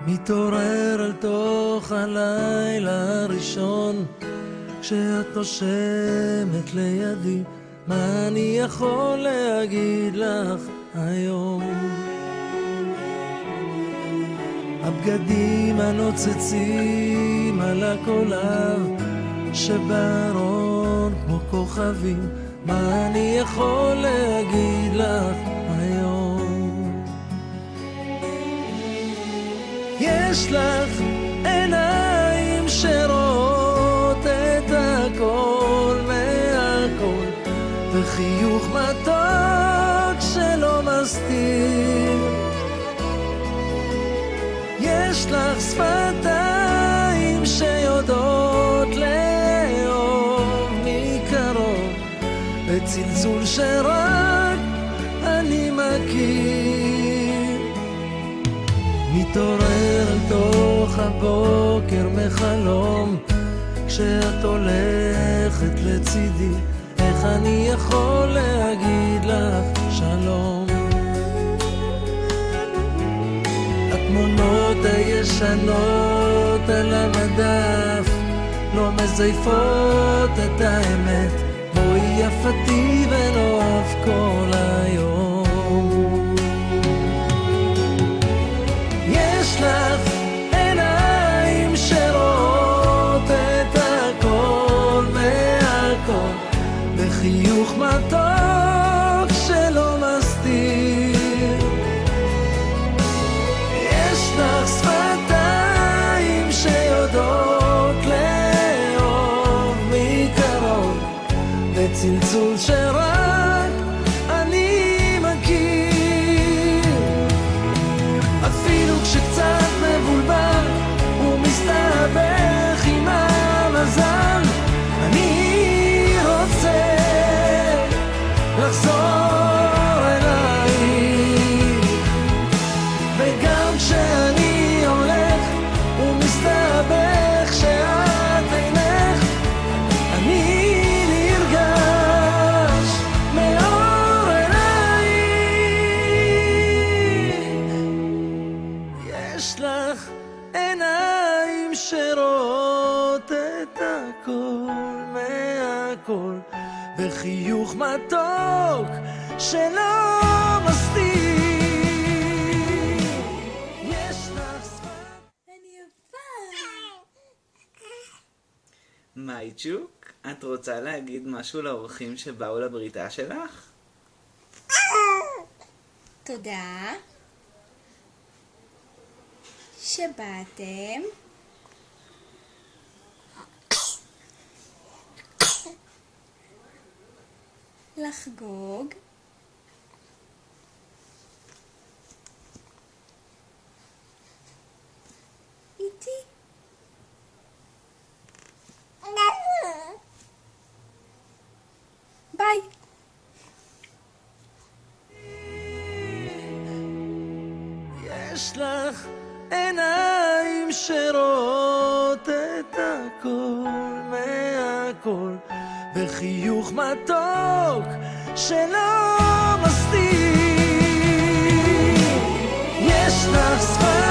מתעורר אל תוך הלילה הראשון, כשאת נושמת לידי, מה אני יכול להגיד לך היום? הבגדים הנוצצים על הקולב שבארון כמו כוכבים, מה אני יכול להגיד לך היום? יש לך עיניים שרואות את הכל מהכל, וחיוך מתוק שלא מסתיר. יש לך שפתיים שיודעות לאהוב מקרוב, וצלצול שרק אני מכיר. מתעורר אל תוך הבוקר מחלום, כשאת הולכת לצידי, איך אני יכול להגיד לך שלום? התמונות הישנות על המדף לא מזייפות את האמת, בואי יפתי ונאהב כל היום. יש לך עיניים שרואות את הכל מהכל, וחיוך מתוק שלא מסתיר. יש לך שפתיים שיודעות לאהוב מקרוב, וצלצול שרק אני מכיר. אפילו כשקצת מבולבל ומסתבך עם המזל, אני רוצה לחזור אלייך. וגם כשאני הולך ומסתבך שאת אינך, אני נרגש מאור אלייך. יש לך עיניים שרואות את הכל מהכל, וחיוך מתוק שלא מסתיר. יש לך שפת... אני יפה. מייצ'וק, את רוצה להגיד משהו לאורחים שבאו לבריתה שלך? תודה שבאתם. לחגוג איתי. ביי. יש לך עיניים שרואות את הכל מהכל, וחיוך מתוק שלא מסתיר. יש לך שפת